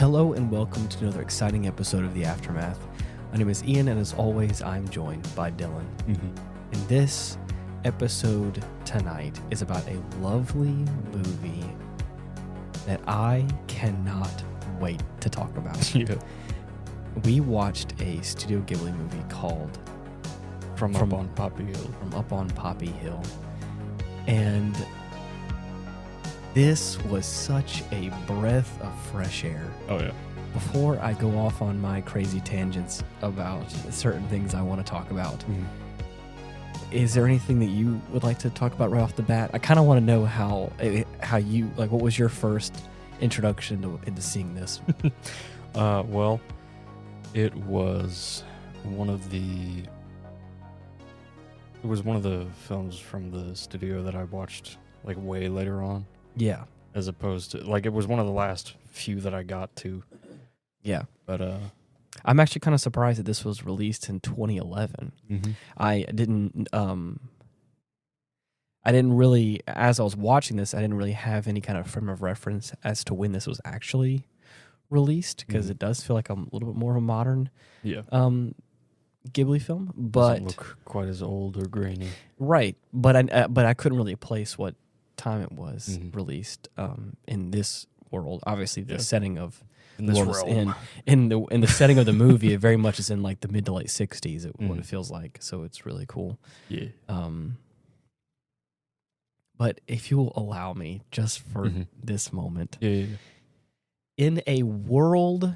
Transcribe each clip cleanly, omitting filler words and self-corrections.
Hello and welcome to another exciting episode of The Aftermath. My name is Ian, and as always, I'm joined by Dylan. And this episode tonight is about a lovely movie that I cannot wait to talk about. Yeah. We watched a Studio Ghibli movie called From Up on Poppy Hill. From Up on Poppy Hill. And this was such a breath of fresh air. Oh, yeah. Before I go off on my crazy tangents about certain things I want to talk about, is there anything that you would like to talk about right off the bat? I kind of want to know how you, like, what was your first introduction into seeing this? Well, it was one of the films from the studio that I watched, like, way later on. Yeah. As opposed to, like, it was one of the last few that I got to. Yeah. But, I'm actually kind of surprised that this was released in 2011. I didn't really, as I was watching this, I didn't really have any kind of frame of reference as to when this was actually released, because it does feel like a little bit more of a modern Ghibli film, but doesn't look quite as old or grainy. Right, but I couldn't really place what time it was released in this world. Obviously, the setting of in this realm. in the setting of the movie, it very much is in like the mid to late 60s. What it feels like, so it's really cool. Yeah. But if you will allow me, just for this moment, Yeah. in a world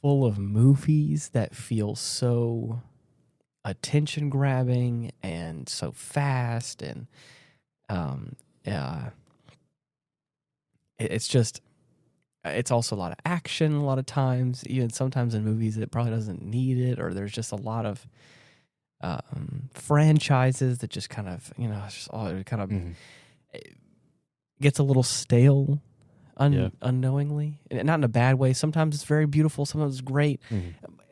full of movies that feel so attention grabbing and so fast, and it's also a lot of action a lot of times, even sometimes in movies that probably doesn't need it, or there's just a lot of franchises that just kind of, it's just all, it kind of it gets a little stale unknowingly, and not in a bad way. Sometimes it's very beautiful, sometimes it's great,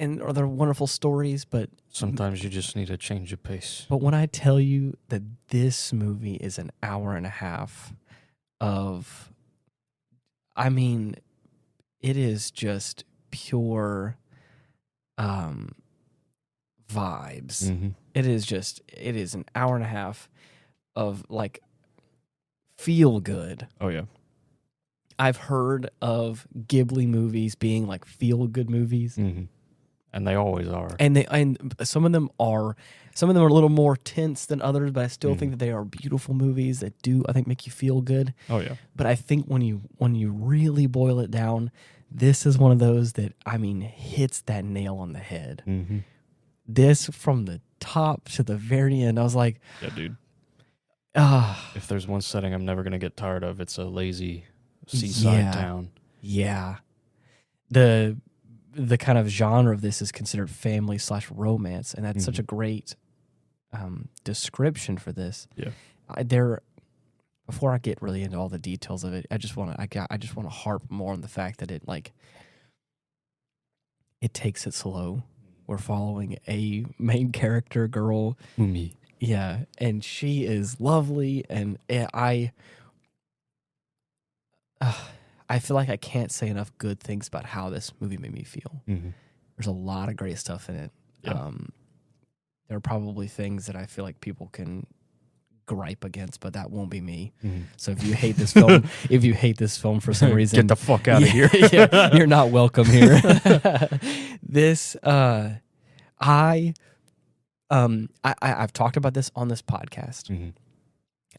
or they're wonderful stories, but sometimes you just need a change of pace. But when I tell you that this movie is an hour and a half of, I mean, it is just pure vibes. It is an hour and a half of, like, feel good. Oh, yeah. I've heard of Ghibli movies being like feel good movies. And they always are. And some of them are a little more tense than others, but I still think that they are beautiful movies that do, I think, make you feel good. Oh, yeah. But I think when you really boil it down, this is one of those that, I mean, hits that nail on the head. This, from the top to the very end, I was like, yeah, dude. If there's one setting I'm never going to get tired of, it's a lazy seaside town. Yeah. The kind of genre of this is considered family/romance, and that's such a great description for this. Yeah. Before I get really into all the details of it, I just want to harp more on the fact that it takes it slow. We're following a main character girl, Umi. Yeah, and she is lovely, and I feel like I can't say enough good things about how this movie made me feel. There's a lot of great stuff in it. Yeah. There are probably things that I feel like people can gripe against, but that won't be me. So if you hate this film, for some reason, get the fuck out of here. Yeah, you're not welcome here. This, I've talked about this on this podcast.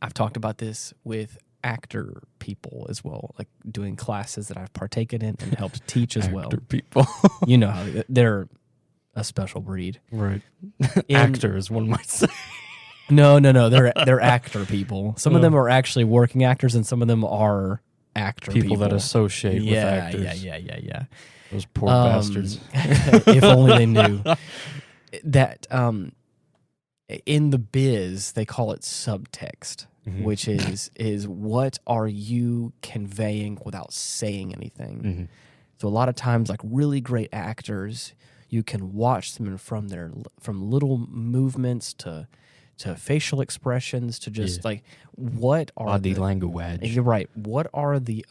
I've talked about this with actor people as well, like doing classes that I've partaken in and helped teach as well. Actor people. You know how they're a special breed. Right. Actors, one might say. No. They're actor people. Some of them are actually working actors, and some of them are actor people that associate with actors. Yeah. Those poor bastards. If only they knew that. In the biz, they call it subtext, which is what are you conveying without saying anything. So a lot of times, like really great actors, you can watch them from little movements to to facial expressions to just like what are body language. You're right. What are the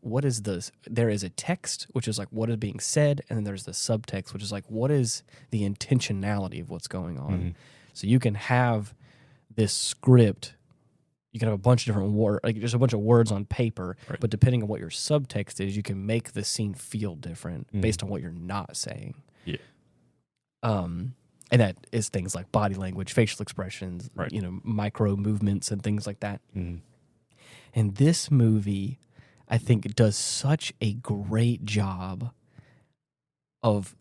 what is the there is a text which is like what is being said, and then there's the subtext which is like what is the intentionality of what's going on. So you can have this script, you can have a bunch of different words, like just a bunch of words on paper, but depending on what your subtext is, you can make the scene feel different based on what you're not saying. Yeah. And that is things like body language, facial expressions, micro movements and things like that. And this movie, I think, does such a great job of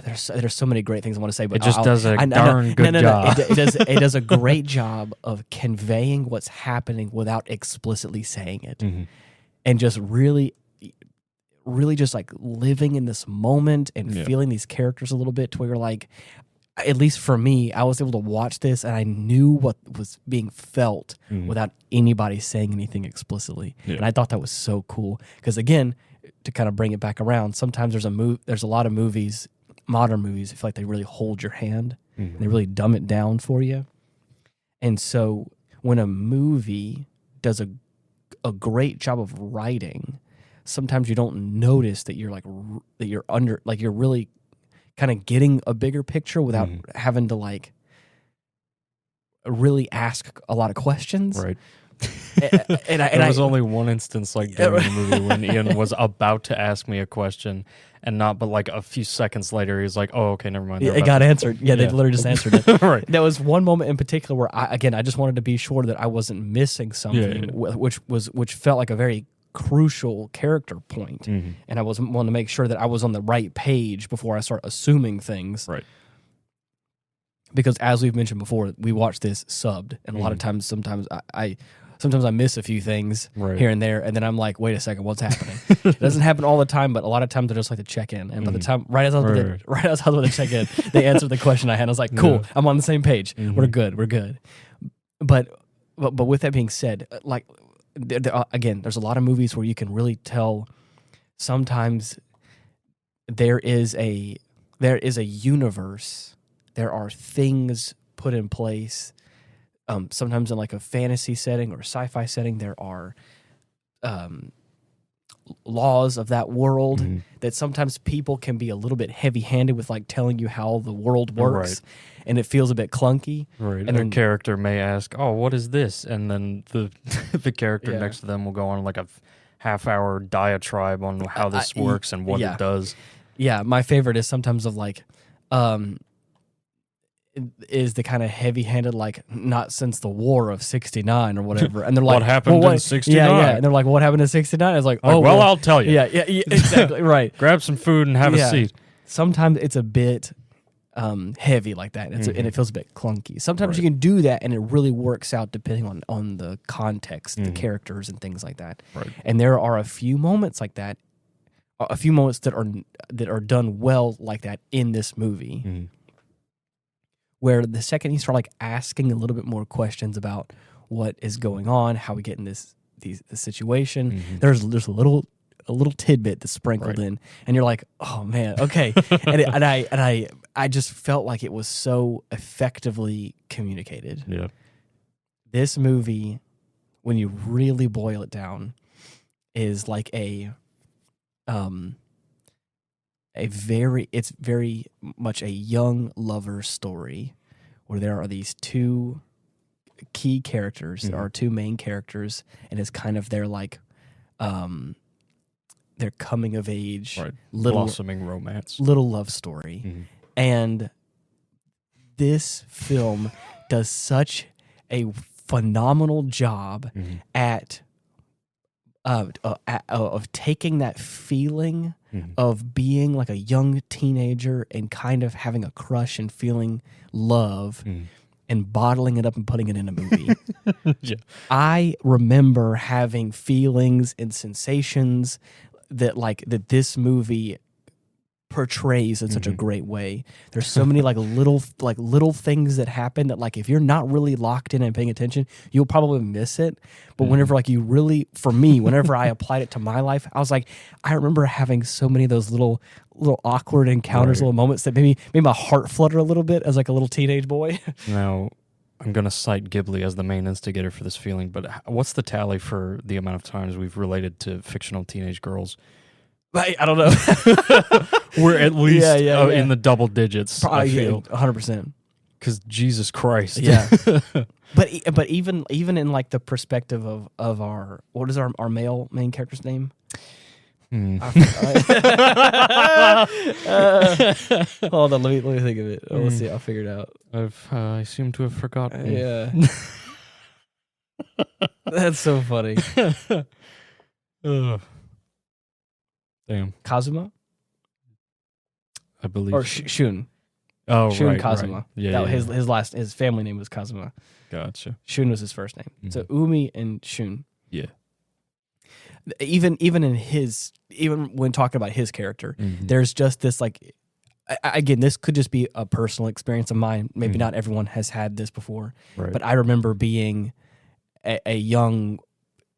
there's so many great things I want to say, but it just does a darn good job. It does a great job of conveying what's happening without explicitly saying it, and just really just like living in this moment and feeling these characters a little bit to where you're like, at least for me, I was able to watch this and I knew what was being felt without anybody saying anything explicitly. And I thought that was so cool because, again, to kind of bring it back around, sometimes there's a lot of movies, modern movies, I feel like they really hold your hand and they really dumb it down for you. And so when a movie does a great job of writing, sometimes you don't notice that you're you're really kind of getting a bigger picture without having to like really ask a lot of questions. Right. There was only one instance like during the movie when Ian was about to ask me a question and not, but like a few seconds later, he's like, oh, okay, never mind. It got answered. Yeah, they literally just answered it. Right. There was one moment in particular where I just wanted to be sure that I wasn't missing something, which felt like a very crucial character point. And I wanted to make sure that I was on the right page before I start assuming things. Right. Because as we've mentioned before, we watch this subbed, and a lot of times, sometimes I miss a few things here and there, and then I'm like, wait a second, what's happening? It doesn't happen all the time, but a lot of times I just like to check in. And by the time, right as I was about to check in, they answered the question I had. I was like, cool, I'm on the same page. We're good. But with that being said, like, again, there's a lot of movies where you can really tell sometimes there is a universe, there are things put in place. Sometimes in like a fantasy setting or sci-fi setting, there are laws of that world that sometimes people can be a little bit heavy-handed with, like telling you how the world works, and it feels a bit clunky. Right, and a character may ask, "Oh, what is this?" And then the character next to them will go on like a half-hour diatribe on how this works and what it does. Yeah, my favorite is sometimes of like, is the kind of heavy-handed, like, not since the War of 69 or whatever. And they're like, what happened in 69? Yeah. And they're like, what happened in 69? It's like, well, I'll tell you. Yeah, exactly, right. Grab some food and have a seat. Sometimes it's a bit heavy like that, and it feels a bit clunky. Sometimes you can do that, and it really works out depending on the context, the characters, and things like that. Right. And there are a few moments like that, a few moments that are done well like that in this movie. Where the second you start like asking a little bit more questions about what is going on, how we get in this situation, there's a little tidbit that's sprinkled in, and you're like, oh man, okay. and I just felt like it was so effectively communicated. Yeah. This movie, when you really boil it down, is like it's very much a young lover story where there are these two key characters. There are two main characters, and it's kind of their like their coming of age, blossoming romance, little love story. And this film does such a phenomenal job at of taking that feeling of being like a young teenager and kind of having a crush and feeling love and bottling it up and putting it in a movie. I remember having feelings and sensations that this movie portrays in such a great way. There's so many like little things that happen that like if you're not really locked in and paying attention, you'll probably miss it. But whenever like you really, for me, whenever I applied it to my life, I was like, I remember having so many of those little awkward encounters, little moments that made my heart flutter a little bit as like a little teenage boy. Now, I'm going to cite Ghibli as the main instigator for this feeling, but what's the tally for the amount of times we've related to fictional teenage girls? I don't know. We're at least in the double digits, Probably, I feel. 100%. Because Jesus Christ. Yeah. But even in like the perspective of our, what is our male main character's name? Hold on, let me think of it. Let's see, I'll figure it out. I seem to have forgotten. Yeah. That's so funny. Damn. Kazuma? I believe. Or Shun. Oh, Shun right. Kazuma. Right. Yeah, His family name was Kazuma. Gotcha. Shun was his first name. So Umi and Shun. Yeah. Even when talking about his character, there's just this like, again, this could just be a personal experience of mine. Maybe not everyone has had this before, but I remember being a young,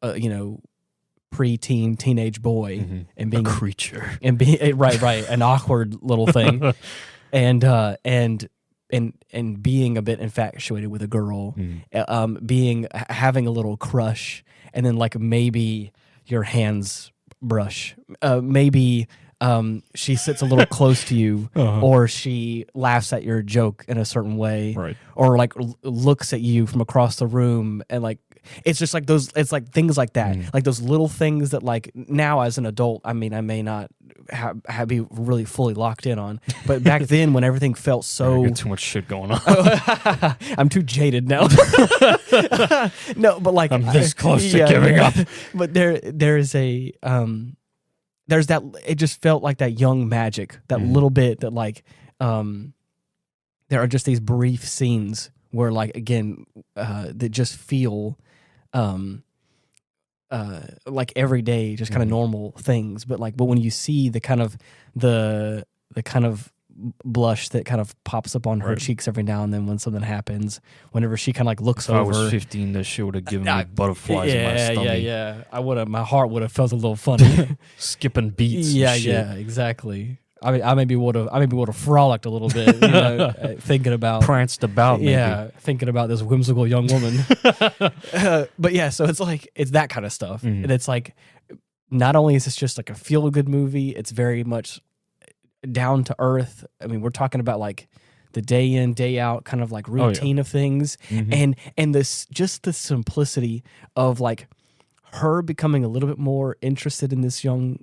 preteen, teenage boy, and being a creature, and being an awkward little thing, and being a bit infatuated with a girl, having a little crush, and then like maybe your hands brush, maybe she sits a little close to you, or she laughs at your joke in a certain way, or like looks at you from across the room, and like it's just like those, it's like things like that, like those little things that like now as an adult, I mean, I may not be really fully locked in on, but back then when everything felt so too much shit going on. I'm too jaded now. No, but like I'm this close to giving up. But there's that, it just felt like that young magic, that little bit that like there are just these brief scenes where like again that just feel like everyday, just kind of normal things, but when you see the kind of the kind of blush that kind of pops up on her cheeks every now and then when something happens, whenever she kind of like looks over. If I was 15, this shit would have given me butterflies in my stomach. Yeah. My heart would have felt a little funny. Skipping beats. Yeah, exactly. I maybe would have frolicked a little bit, thinking about, pranced about, maybe. Thinking about this whimsical young woman. But yeah, so it's like it's that kind of stuff, and it's like not only is this just like a feel good movie, it's very much down to earth. I mean, we're talking about like the day in, day out kind of like routine of things, and this just the simplicity of like her becoming a little bit more interested in this young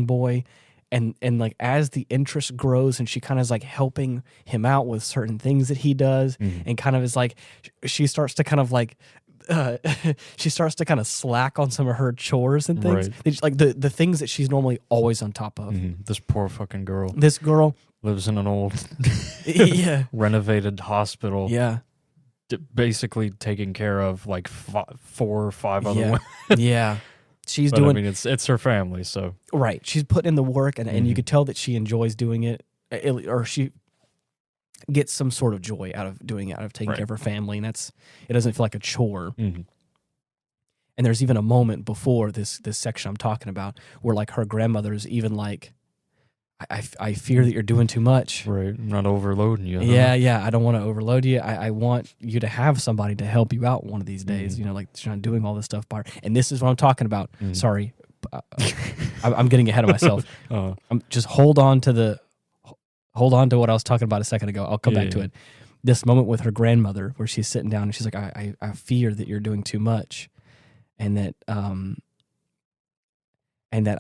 boy. And like as the interest grows and she kind of is like helping him out with certain things that he does, and kind of is like she starts to kind of like she starts to kind of slack on some of her chores and things, like the things that she's normally always on top of. This poor fucking girl. This girl lives in an old renovated hospital. Yeah. Basically taking care of like 4 or 5 other women. Yeah. She's doing. I mean, it's her family, so she's putting in the work, and you could tell that she enjoys doing it, or she gets some sort of joy out of doing it, out of taking care of her family, and it doesn't feel like a chore. And there's even a moment before this section I'm talking about where like her grandmother's even like, I fear that you're doing too much. Right, not overloading you. Yeah, I don't want to overload you. I want you to have somebody to help you out one of these days. Like she's not doing all this stuff by her. And this is what I'm talking about. Sorry, I'm getting ahead of myself. Just hold on to what I was talking about a second ago. I'll come back to it. This moment with her grandmother where she's sitting down and she's like, I fear that you're doing too much, and that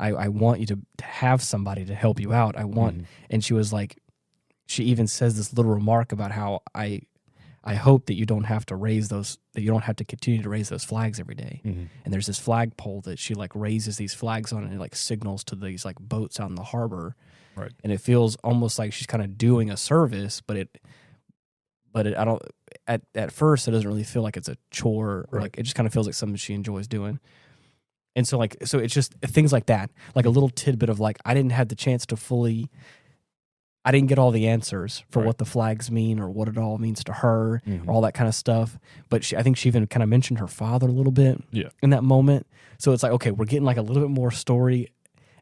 I want you to have somebody to help you out. I want, and she was like, she even says this little remark about how I hope that you don't have to continue to raise those flags every day. And there's this flagpole that she like raises these flags on, and it like signals to these like boats out in the harbor. Right. And it feels almost like she's kind of doing a service, but I don't, at first it doesn't really feel like it's a chore, or like it just kind of feels like something she enjoys doing. And so it's just things like that, like a little tidbit of like, I didn't have the chance to fully I didn't get all the answers for what the flags mean or what it all means to her or all that kind of stuff. But I think she even kind of mentioned her father a little bit in that moment. So it's like, okay, we're getting like a little bit more story,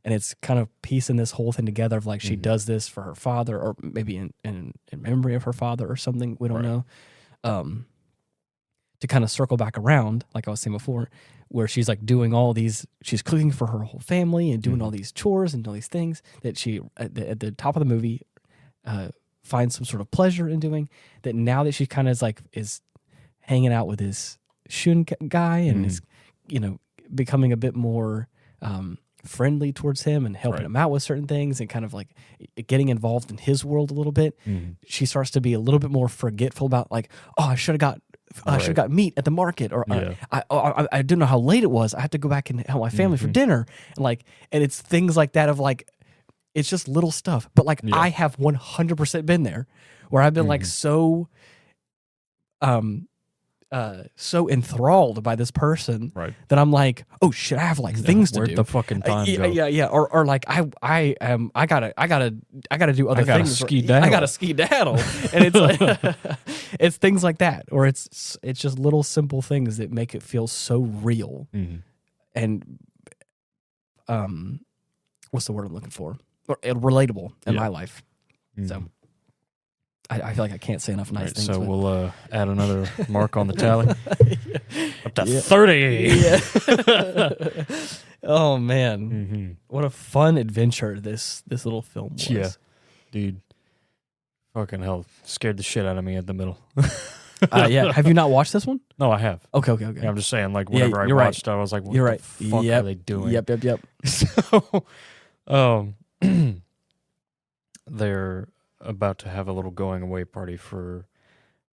and it's kind of piecing this whole thing together of like she does this for her father, or maybe in memory of her father or something. We don't know. To kind of circle back around, like I was saying before, where she's like doing all these, she's cooking for her whole family and doing all these chores and all these things that she, at the top of the movie, finds some sort of pleasure in doing, that now that she kind of is hanging out with this Shun guy and is, becoming a bit more friendly towards him and helping him out with certain things and kind of like getting involved in his world a little bit, she starts to be a little bit more forgetful about like, oh, I should have got meat at the market, or I didn't know how late it was. I had to go back and help my family for dinner, and it's things like that of like, it's just little stuff. But like I have 100% been there, where I've been like so enthralled by this person that I'm like, oh shit, I have like things to do. Where'd the fucking time go? Yeah. Or like I gotta do other things. Ski-daddle. I gotta ski-daddle. And it's like it's things like that, or it's just little simple things that make it feel so real. And what's the word I'm looking for? Or relatable in my life. So I feel like I can't say enough nice things. So we'll add another mark on the tally. Up to 30. Yeah. Oh, man. What a fun adventure this little film was. Yeah. Dude. Fucking hell. Scared the shit out of me at the middle. Yeah. Have you not watched this one? No, I have. Okay. Yeah, I'm just saying, like, whenever I watched it, I was like, what the fuck are they doing? Yep. So, they're about to have a little going away party for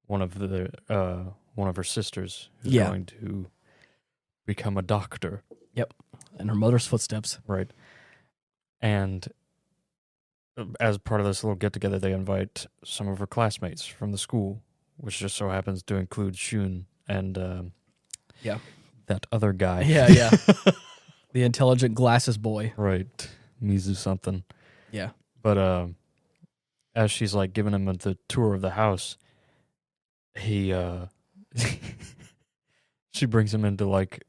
one of her sisters who's going to become a doctor. Yep. In her mother's footsteps. Right. And as part of this little get together, they invite some of her classmates from the school, which just so happens to include Shun and that other guy. Yeah. The intelligent glasses boy. Right. Mizu something. Yeah. But as she's like giving him the tour of the house, she brings him into like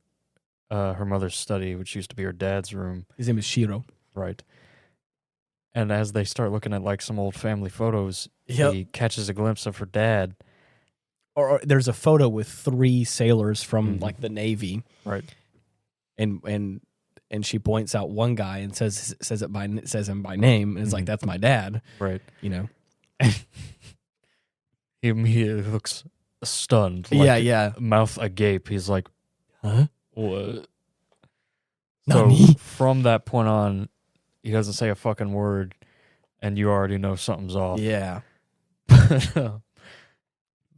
her mother's study, which used to be her dad's room. His name is Shiro. Right. And as they start looking at like some old family photos, he catches a glimpse of her dad. Or there's a photo with 3 sailors from like the Navy. Right. And she points out one guy and says him by name, and it's like, that's my dad. Right. He immediately looks stunned. Like, mouth agape. He's like, huh? What? Nani? So from that point on, he doesn't say a fucking word, and you already know something's off. Yeah.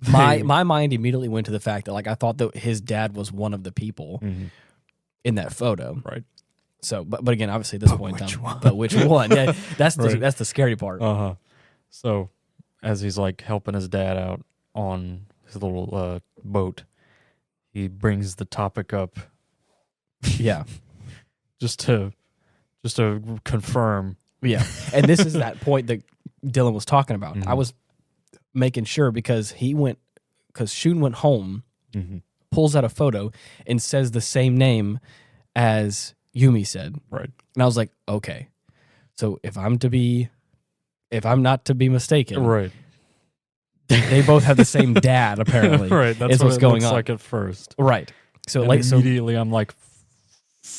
My mind immediately went to the fact that like I thought that his dad was one of the people in that photo. Right. So, but again, obviously at this point, but which one? Yeah, that's the scary part. So, as he's like helping his dad out on his little boat, he brings the topic up. Yeah. just to confirm. Yeah, and this is that point that Dylan was talking about. I was making sure because Shun went home, pulls out a photo, and says the same name as Yumi said. Right. And I was like, okay. So if I'm not to be mistaken, right, they both have the same dad, apparently. Right. That's what's going on. Like at first. Right. So immediately I'm like,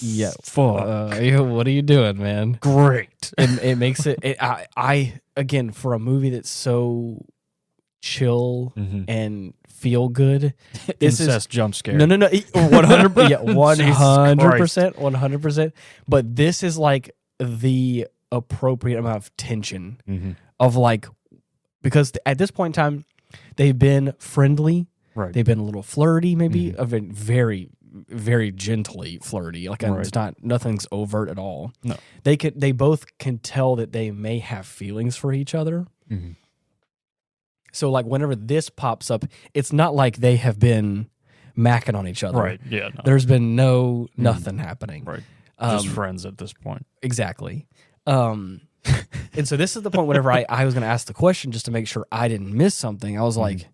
yeah, fuck. What are you doing, man? Great. It makes it. I again, for a movie that's so chill and feel good, this incest jump scare. No, 100%. Yeah, 100%. But this is like the appropriate amount of tension of like, because at this point in time, they've been friendly. Right. They've been a little flirty, maybe, very, very gently flirty. Like it's nothing's overt at all. No, they both can tell that they may have feelings for each other. So like whenever this pops up, it's not like they have been macking on each other. Right. Yeah. No. There's been nothing happening. Right. Just friends at this point. Exactly. And so this is the point whenever I was going to ask the question just to make sure I didn't miss something. I was like,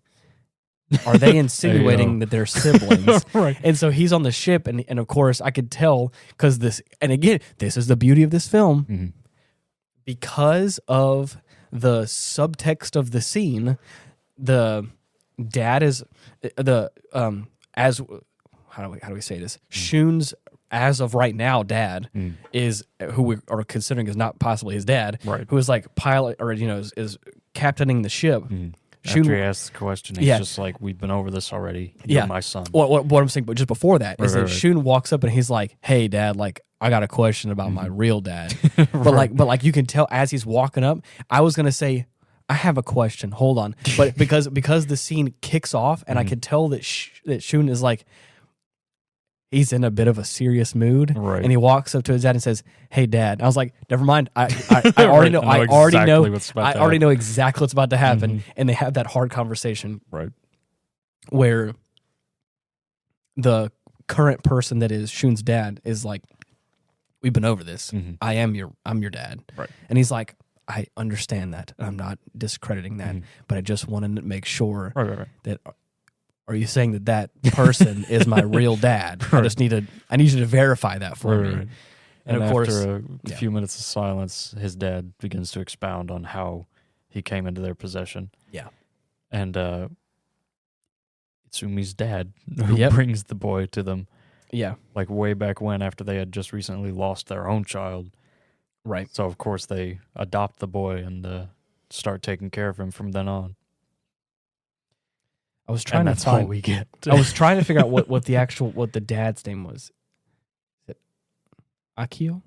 are they insinuating that they're siblings? Right. And so he's on the ship, and of course I could tell because this, and again, this is the beauty of this film, because of the subtext of the scene. The dad is as how do we say this? Shun's as of right now dad is who we are considering is not possibly his dad, right? Who is like pilot or is captaining the ship. After he asks the question, he's just like, we've been over this already. You're my son. What I'm saying, but just before that, is that Shun walks up and he's like, hey, Dad, like, I got a question about my real dad. But like you can tell as he's walking up, I was going to say, I have a question. Hold on. But because the scene kicks off and I can tell that that Shun is like, he's in a bit of a serious mood, right? And he walks up to his dad and says, "Hey, Dad." And I was like, "Never mind. I already know. I already know exactly what's about to happen." And they have that hard conversation, right? Where the current person that is Shun's dad is like, "We've been over this. I'm your dad." Right? And he's like, "I understand that. I'm not discrediting that, but I just wanted to make sure that." Are you saying that person is my real dad? I need you to verify that for me. Right. And of course, after a few minutes of silence, his dad begins to expound on how he came into their possession. Yeah. And Itsumi's dad who brings the boy to them. Yeah. Like way back when, after they had just recently lost their own child. Right. So of course they adopt the boy and start taking care of him from then on. I was trying to find. All we get. I was trying to figure out what the dad's name was. Is it Akio,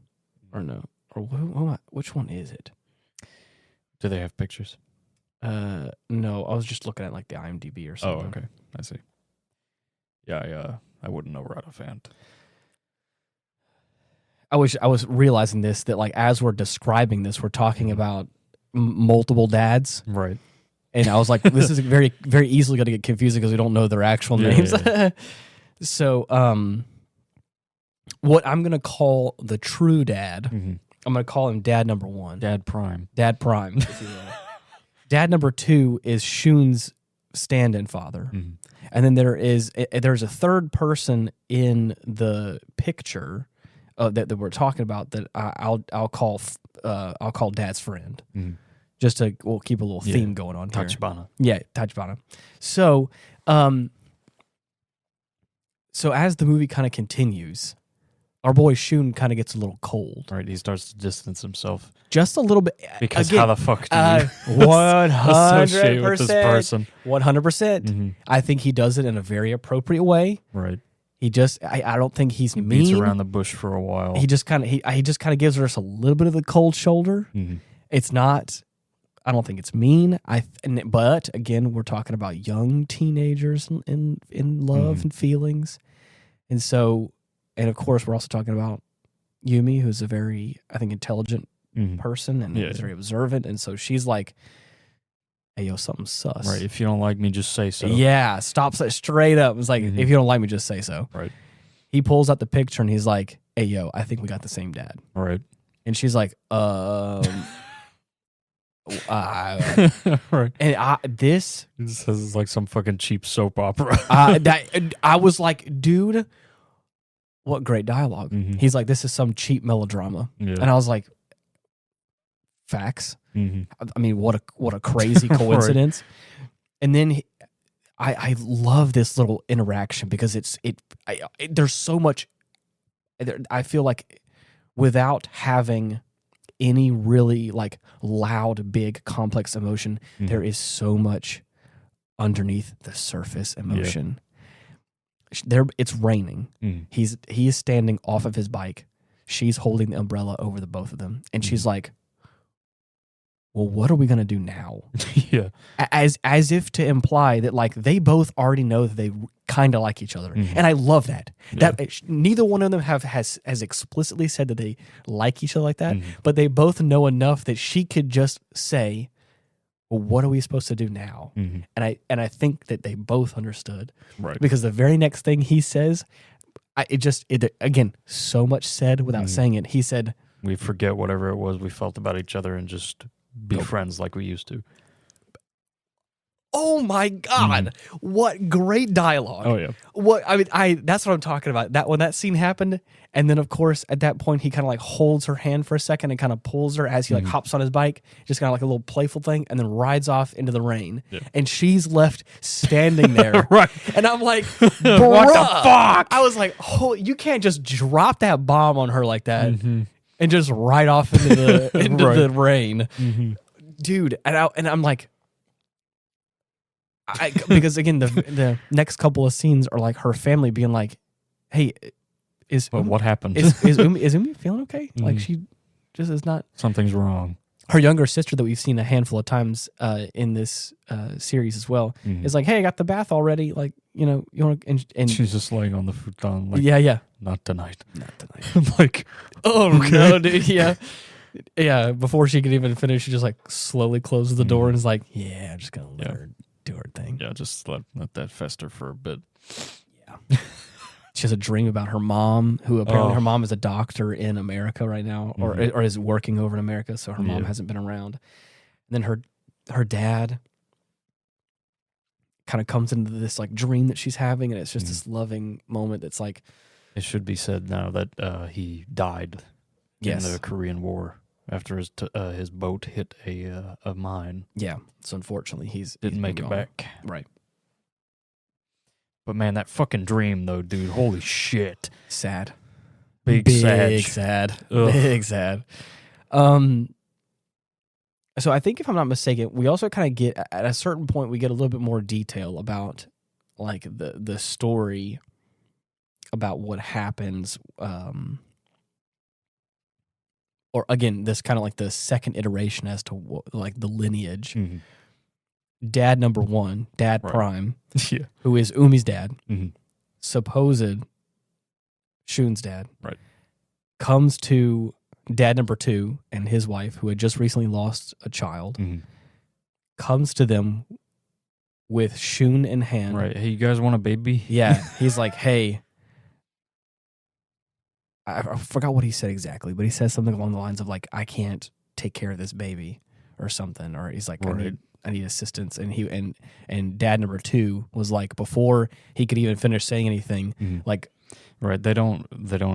or no, or which one is it? Do they have pictures? No, I was just looking at like the IMDb or something. Oh, okay, I see. Yeah, I wouldn't know right offhand. I was realizing this, that like as we're describing this, we're talking about multiple dads, right? And I was like, this is very, very easily going to get confusing because we don't know their actual names. Yeah. So, what I'm going to call the true dad, I'm going to call him Dad number 1. Dad Prime. Dad Prime. Dad number 2 is Shun's stand-in father. And then there's a third person in the picture that we're talking about that I'll call Dad's friend. Just to keep a little theme going on here. Tachibana. Yeah, Tachibana. So, so as the movie kind of continues, our boy Shun kind of gets a little cold. Right, he starts to distance himself. Just a little bit. Because again, how the fuck do you 100% with this person? 100%. I think he does it in a very appropriate way. Right. He just, I don't think he mean. Beats around the bush for a while. He just kind of gives us a little bit of the cold shoulder. It's not... I don't think it's mean. But again, we're talking about young teenagers in love and feelings, and of course, we're also talking about Yumi, who's a very, I think, intelligent person and is very observant, and so she's like, "Hey, yo, something's sus." Right. If you don't like me, just say so. Yeah, stops it straight up. It's like, if you don't like me, just say so. Right. He pulls out the picture and he's like, "Hey, yo, I think we got the same dad." Right. And she's like, right. And this is like some fucking cheap soap opera. I was like, dude, what great dialogue. He's like, this is some cheap melodrama. And I was like, facts. I mean, what a crazy coincidence. Right. And then I love this little interaction because there's so much. I feel like without having any really like loud, big, complex emotion, there is so much underneath the surface emotion. There, it's raining. He is standing off of his bike. She's holding the umbrella over the both of them, and she's like, "Well, what are we gonna do now?" Yeah, as if to imply that like they both already know that they kind of like each other, and I love that. That neither one of them has explicitly said that they like each other like that, but they both know enough that she could just say, "Well, what are we supposed to do now?" And I think that they both understood, right? Because the very next thing he says, again, so much said without saying it. He said, We forget whatever it was we felt about each other and just be friends like we used to. Oh my God! What great dialogue! Oh yeah. That's what I'm talking about. That when that scene happened, and then of course at that point he kind of like holds her hand for a second and kind of pulls her as he like hops on his bike, just kind of like a little playful thing, and then rides off into the rain, and she's left standing there, Right. And I'm like, What the fuck? I was like, oh, you can't just drop that bomb on her like that and just ride off into the rain, dude. And I'm like. Because again, the next couple of scenes are like her family being like, "Hey, what happened? Is Umi feeling okay? Like she just is not. Something's wrong." Her younger sister that we've seen a handful of times in this series as well is like, "Hey, I got the bath already. Like, you know, you want to?" And she's just laying on the futon. Like, yeah, not tonight. I'm like, oh no, dude, yeah. Before she could even finish, she just like slowly closes the door and is like, "Yeah, I'm just gonna let her do her thing." Yeah, just let that fester for a bit. Yeah. She has a dream about her mom, who apparently her mom is a doctor in America right now, or is working over in America, so her mom hasn't been around. And then her dad kind of comes into this like dream that she's having, and it's just this loving moment that's like. It should be said now that he died in the Korean War after his boat hit a mine. Yeah, so unfortunately he's didn't make it back. Right. But man, that fucking dream though, dude. Holy shit. Sad. Big sad. Ugh. Big sad. So I think if I'm not mistaken, we also kind of get at a certain point we get a little bit more detail about like the story about what happens or again, this kind of like the second iteration as to like the lineage. Dad number one, Dad Prime, who is Umi's dad, supposed Shun's dad, comes to Dad number two and his wife, who had just recently lost a child, comes to them with Shun in hand. Right. Hey, you guys want a baby? Yeah. He's like, hey. I forgot what he said exactly, but he says something along the lines of like, I can't take care of this baby or something. Or he's like, I need assistance. And he and Dad number two was like, before he could even finish saying anything, like, right. They don't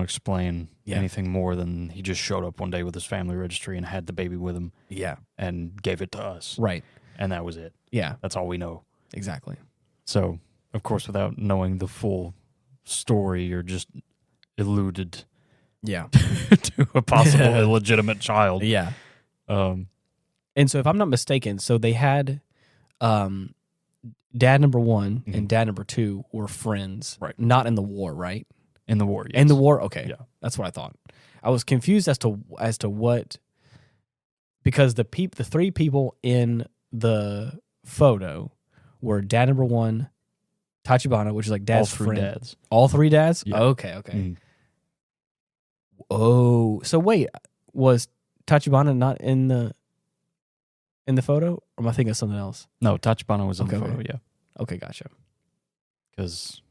explain anything more than he just showed up one day with his family registry and had the baby with him. Yeah. And gave it to us. Right. And that was it. Yeah. That's all we know. Exactly. So, of course, without knowing the full story, you're just alluded to a possible illegitimate child. Yeah. And so if I'm not mistaken, so they had Dad number one and Dad number two were friends. Right. Not in the war, right? In the war, yes. In the war? Okay. Yeah. That's what I thought. I was confused as to what, because the three people in the photo were Dad number one, Tachibana, which is like Dad's friend. All three dads. All three dads? Yeah. Okay. Oh, so wait, was Tachibana not in the photo? Or am I thinking of something else? No, Tachibana was in the photo, yeah. Okay, gotcha. Because,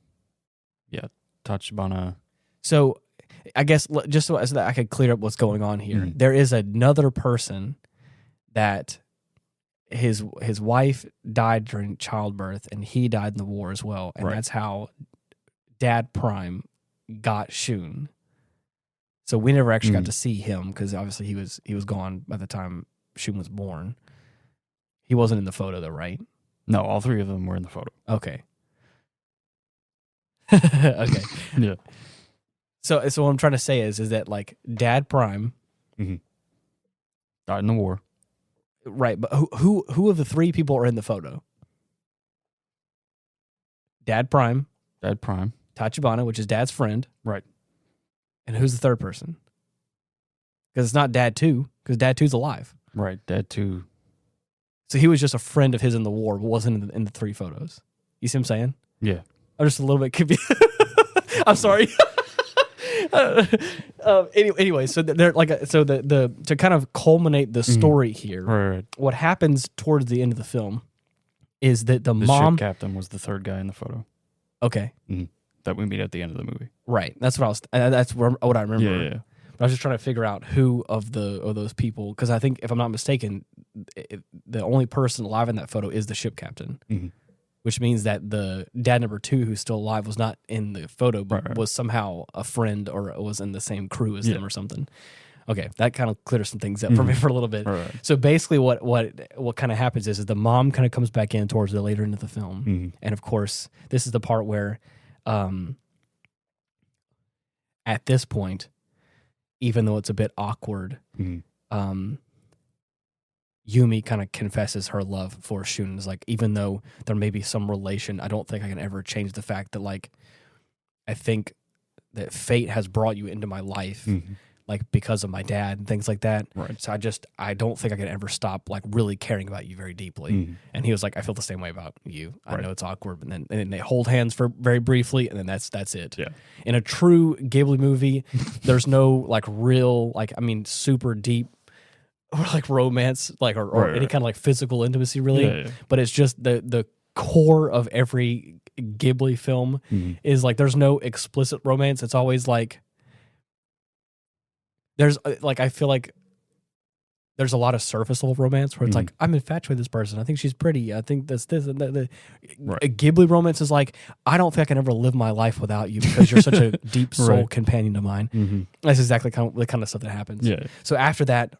Tachibana. So, I guess just so that I could clear up what's going on here, there is another person that his wife died during childbirth, and he died in the war as well, and that's how Dad Prime got Shun. So we never actually got to see him because obviously he was gone by the time Shun was born. He wasn't in the photo though, right? No, all three of them were in the photo. Okay. Okay. Yeah. So what I'm trying to say is that like Dad Prime died in the war. Right, but who of the three people are in the photo? Dad Prime, Tachibana, which is Dad's friend. Right. And who's the third person? Because it's not Dad 2, because Dad 2's alive. Right, Dad 2. So he was just a friend of his in the war, but wasn't in the three photos. You see what I'm saying? Yeah. I'm just a little bit confused. I'm sorry. Anyway, so they're like, so the to kind of culminate the story here, what happens towards the end of the film is that the mom ship captain was the third guy in the photo. Okay. That we meet at the end of the movie. Right. That's what I was. That's what I remember. Yeah. But I was just trying to figure out who of those people, because I think, if I'm not mistaken, the only person alive in that photo is the ship captain, which means that the dad number 2, who's still alive, was not in the photo, but was somehow a friend or was in the same crew as them or something. Okay, that kind of clears some things up for me for a little bit. Right. So basically what kind of happens is the mom kind of comes back in towards the later end of the film. And of course, this is the part where at this point, even though it's a bit awkward, Yumi kind of confesses her love for Shun. It's like, even though there may be some relation, I don't think I can ever change the fact that, like, I think that fate has brought you into my life, like, because of my dad and things like that. Right. So I don't think I can ever stop, like, really caring about you very deeply. And he was like, I feel the same way about you. I know it's awkward, but then they hold hands for very briefly, and then that's it. Yeah. In a true Ghibli movie, there's no, like, real, like, I mean, super deep, or like romance, like, or any kind of like physical intimacy, really. But it's just the core of every Ghibli film is like, there's no explicit romance. It's always like, there's like, I feel like there's a lot of surface level romance where it's like, I'm infatuated with this person. I think she's pretty. I think this and that. A Ghibli romance is like, I don't think I can ever live my life without you because you're such a deep soul companion of mine. That's exactly the kind of stuff that happens. Yeah. So after that,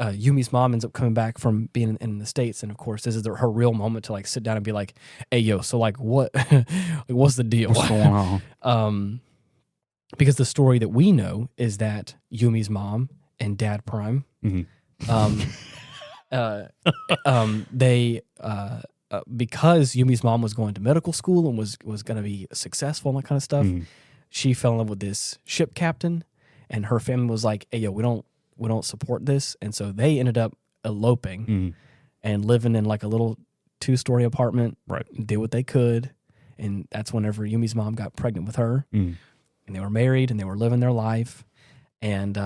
Yumi's mom ends up coming back from being in the States, and of course, this is her real moment to, like, sit down and be like, "Hey, yo, so, like, what? What's the deal? What's going on?" Because the story that we know is that Yumi's mom and Dad Prime, they because Yumi's mom was going to medical school and was going to be successful and that kind of stuff, she fell in love with this ship captain, and her family was like, "Hey, yo, we don't support this," and so they ended up eloping and living in, like, a little 2-story apartment. Right, did what they could, and that's whenever Yumi's mom got pregnant with her, and they were married and they were living their life, and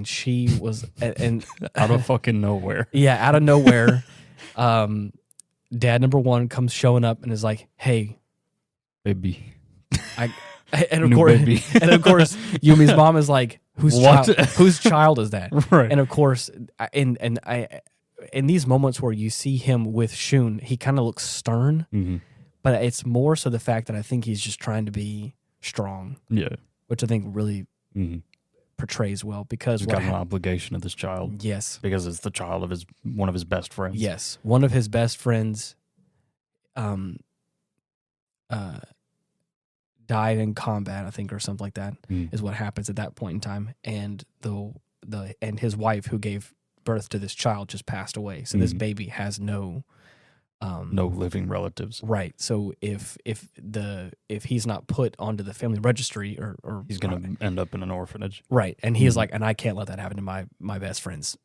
she was and out of fucking nowhere, out of nowhere, dad number 1 comes showing up and is like, "Hey, baby," and of course, Yumi's mom is like, whose child is that? Right. And of course, in these moments where you see him with Shun, he kind of looks stern, but it's more so the fact that I think he's just trying to be strong. Yeah. Which I think really portrays well, because he's got an obligation to this child. Yes. Because it's the child of one of his best friends. Yes. One of his best friends died in combat, I think, or something like that, is what happens at that point in time. And and his wife, who gave birth to this child, just passed away. So this baby has no living relatives. Right. So if he's not put onto the family registry, or he's going to end up in an orphanage. Right. And he's like, and I can't let that happen to my best friend's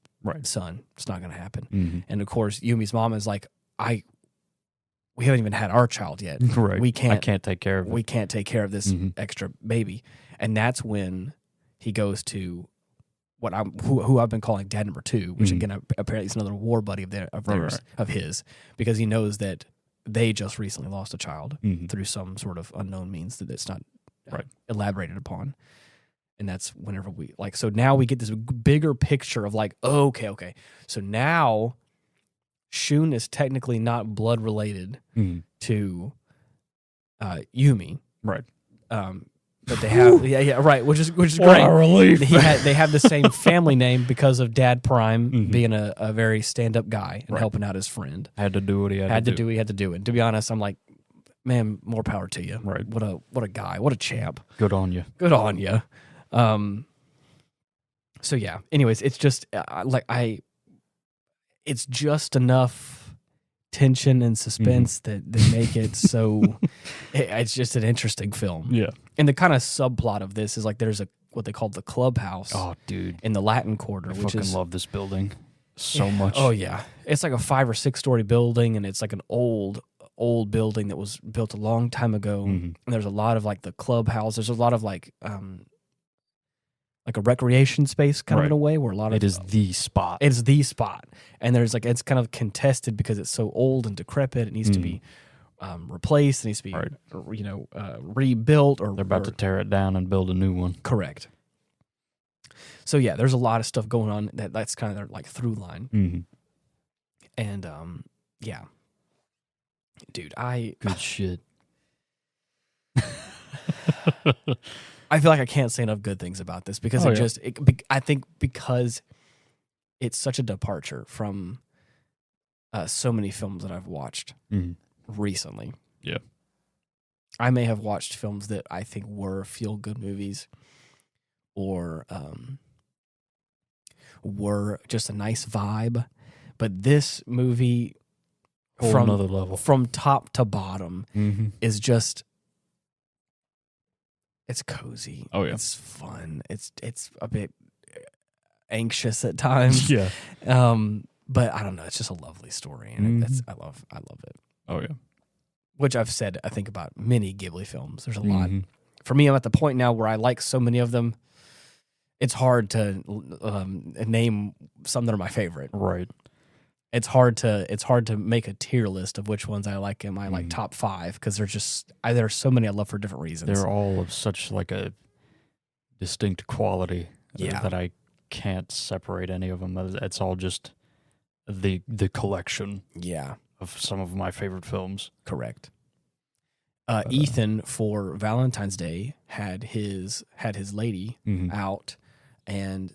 son. It's not going to happen. And of course, Yumi's mom is like, we haven't even had our child yet. Right. I can't take care of it. We can't take care of this extra baby. And that's when he goes to who I've been calling Dad number 2, which again, apparently is another war buddy of his, because he knows that they just recently lost a child through some sort of unknown means that it's not elaborated upon. And that's whenever so now we get this bigger picture of, like, okay. So now Shun is technically not blood related to Yumi, right? But they have, right, which is great. What a relief. They have the same family name because of Dad Prime being a very stand up guy and helping out his friend. Had to do what he had to do. He had to do it. And to be honest, I'm like, man, more power to you. Right. What a guy. What a champ. Good on you. Good on you. So yeah. Anyways, it's just it's just enough tension and suspense that make it so it's just an interesting film. Yeah. And the kind of subplot of this is, like, there's what they call the clubhouse. Oh, dude. In the Latin Quarter, I love this building so much. Oh yeah. It's like a 5 or 6 story building, and it's like an old building that was built a long time ago. And there's a lot of, like, the clubhouse. There's a lot of, like a recreation space kind of in a way, where a lot of it is the spot. It's the spot. And there's, like, it's kind of contested because it's so old and decrepit. It needs to be replaced. It needs to be rebuilt, or they're about to tear it down and build a new one. Correct. So yeah, there's a lot of stuff going on that's kind of their like through line. Mm-hmm. And yeah, dude, Good shit. I feel like I can't say enough good things about this because I think because it's such a departure from so many films that I've watched recently. Yeah. I may have watched films that I think were feel-good movies or were just a nice vibe, but this movie Whole another level. From top to bottom is just, it's cozy. Oh yeah. It's fun. It's a bit anxious at times. Yeah. But I don't know. It's just a lovely story, and I love it. Oh yeah. Which I've said, I think, about many Ghibli films. There's a lot. For me, I'm at the point now where I like so many of them. It's hard to name some that are my favorite. Right. It's hard to make a tier list of which ones I like in my like top 5 because there are so many I love for different reasons. They're all of such like a distinct quality that I can't separate any of them. It's all just the collection. Yeah. Of some of my favorite films. Correct. Ethan for Valentine's Day had his lady out, and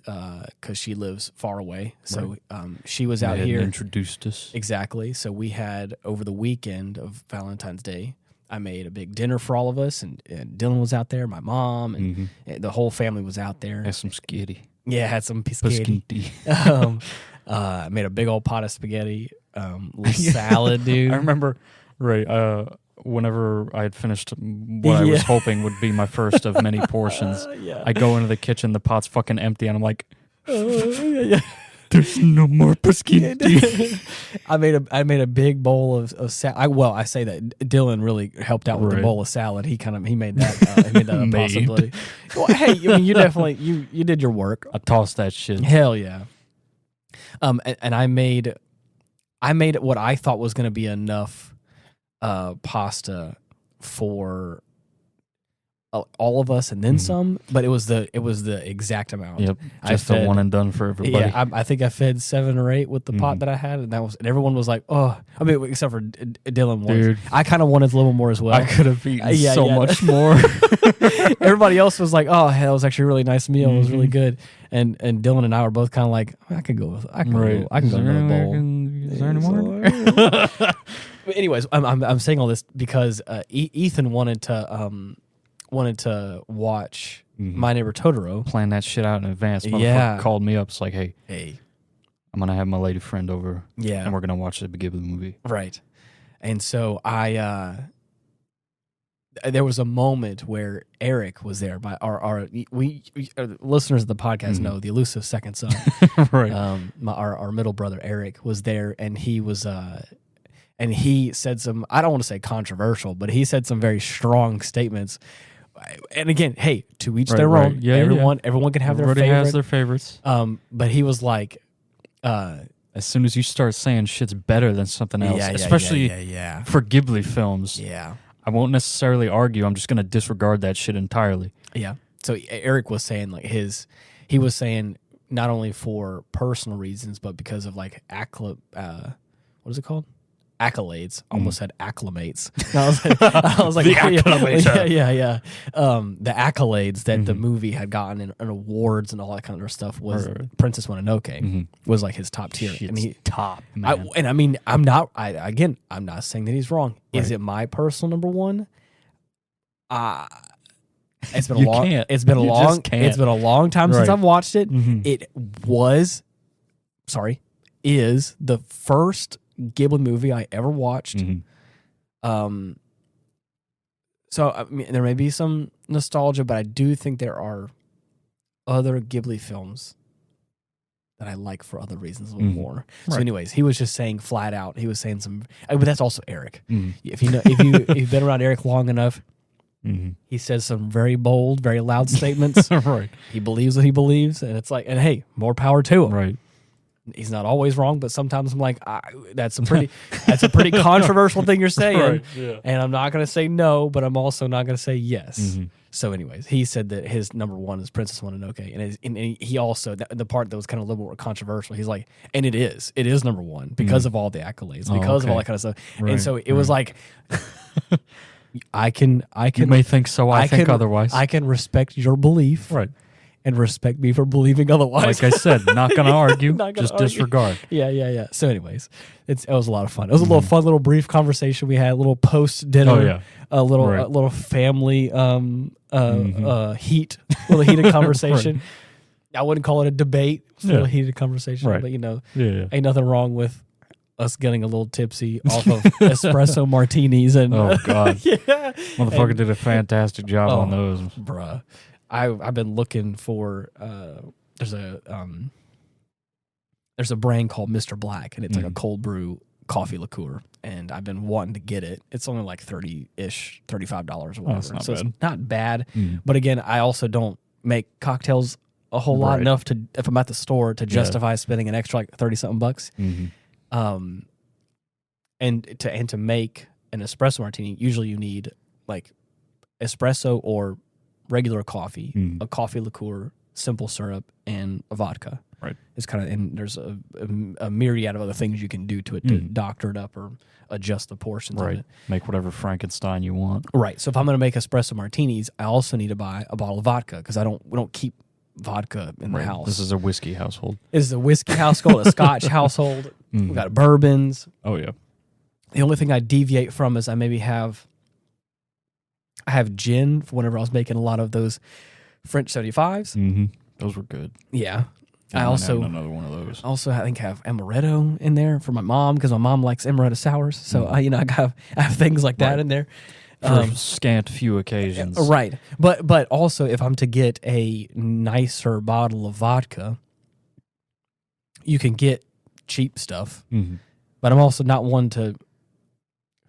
because she lives far away, so she was out here. Introduced us exactly. So we had over the weekend of Valentine's Day. I made a big dinner for all of us, and Dylan was out there, my mom, and the whole family was out there. Had some spaghetti. Yeah, had some spaghetti. I made a big old pot of spaghetti. Little salad, dude. I remember, whenever I had finished what I was hoping would be my first of many portions, I go into the kitchen, the pot's fucking empty, and I'm like, there's no more spaghetti. I made a big bowl of salad. I say that Dylan really helped out with the bowl of salad. He made that a possibility. Well, hey, I mean, you definitely you did your work. I tossed that shit. Hell yeah. And I made what I thought was going to be enough pasta for all of us and then some, but it was the exact amount. Yep, just the one and done for everybody. Yeah, I think I fed 7 or 8 with the pot that I had, and everyone was like, "Oh," I mean, except for Dylan was. Dude. I kind of wanted a little more as well. I could have eaten so much more. Everybody else was like, "Oh, hell, it was actually a really nice meal. It was really good." And Dylan and I were both kind of like, "I can go another bowl." Is there any more? But anyways, I'm saying all this because Ethan wanted to watch My Neighbor Totoro. Plan that shit out in advance. Motherfucker called me up. It's like, hey, I'm gonna have my lady friend over. Yeah, and we're gonna watch the Ghibli movie. Right. And so there was a moment where Eric was there. Our listeners of the podcast know the elusive second son. Right. Our middle brother Eric was there, and he was and he said some, I don't want to say controversial, but he said some very strong statements. And again, hey, to each their own. Yeah, everyone can have their favorite. Everybody has their favorites. But he was like, as soon as you start saying shit's better than something else, especially for Ghibli films, I won't necessarily argue. I'm just going to disregard that shit entirely. Yeah. So Eric was saying he was saying not only for personal reasons, but because of like what is it called? Accolades. Almost said acclimates. I was like, the acclimates. Yeah. The accolades that the movie had gotten and awards and all that kind of stuff was Princess Mononoke was like his top tier. And top, man. I'm not saying that he's wrong. Is it my personal number one? It's been It's been a long time since I've watched it. It is the first Ghibli movie I ever watched. So I mean, there may be some nostalgia, but I do think there are other Ghibli films that I like for other reasons a little more. So anyways, he was just saying flat out, he was saying but that's also Eric. If you've been around Eric long enough, he says some very bold, very loud statements. Right. He believes what he believes, and it's like, and hey, more power to him. Right. He's not always wrong, but sometimes I'm like, that's a pretty controversial thing you're saying, Right, yeah. and I'm not going to say no, but I'm also not going to say yes. Mm-hmm. So, anyways, he said that his number one is Princess Mononoke, and he also the part that was kind of a little more controversial. He's like, and it is number one because of all the accolades, because of all that kind of stuff, Right, and so it was like, I can. You may think so. I think otherwise. I can respect your belief, right. and respect me for believing otherwise. Like I said, not going to argue. Not gonna just argue. disregard. Yeah. So, anyways, it was a lot of fun. It was a little fun, little brief conversation we had. A little post dinner. Oh, yeah. A little family heated conversation. Right. I wouldn't call it a debate. It's a little heated conversation, right. but ain't nothing wrong with us getting a little tipsy off of espresso martinis and oh god, motherfucker did a fantastic job on those, bruh. I've been looking for there's a brand called Mr. Black, and it's like a cold brew coffee liqueur, and I've been wanting to get it. It's only like $30-ish, $35 or whatever. It's not bad. But again, I also don't make cocktails a whole lot enough to, if I'm at the store, to justify spending an extra like 30 something bucks. And to make an espresso martini, usually you need like espresso or regular coffee, a coffee liqueur, simple syrup, and a vodka. Right. It's kind of, and there's a myriad of other things you can do to it to doctor it up or adjust the portions of it. Make whatever Frankenstein you want. Right. So if I'm going to make espresso martinis, I also need to buy a bottle of vodka because we don't keep vodka in the house. This is a whiskey household. This is a whiskey household, a Scotch household. We got bourbons. Oh yeah. The only thing I deviate from is I have gin for whenever I was making a lot of those French 75s. Those were good. Yeah. I also another one of those. Also, I think I have amaretto in there for my mom because my mom likes amaretto sours. So I have things like that in there for scant few occasions. Right, but also if I'm to get a nicer bottle of vodka, you can get cheap stuff. But I'm also not one to.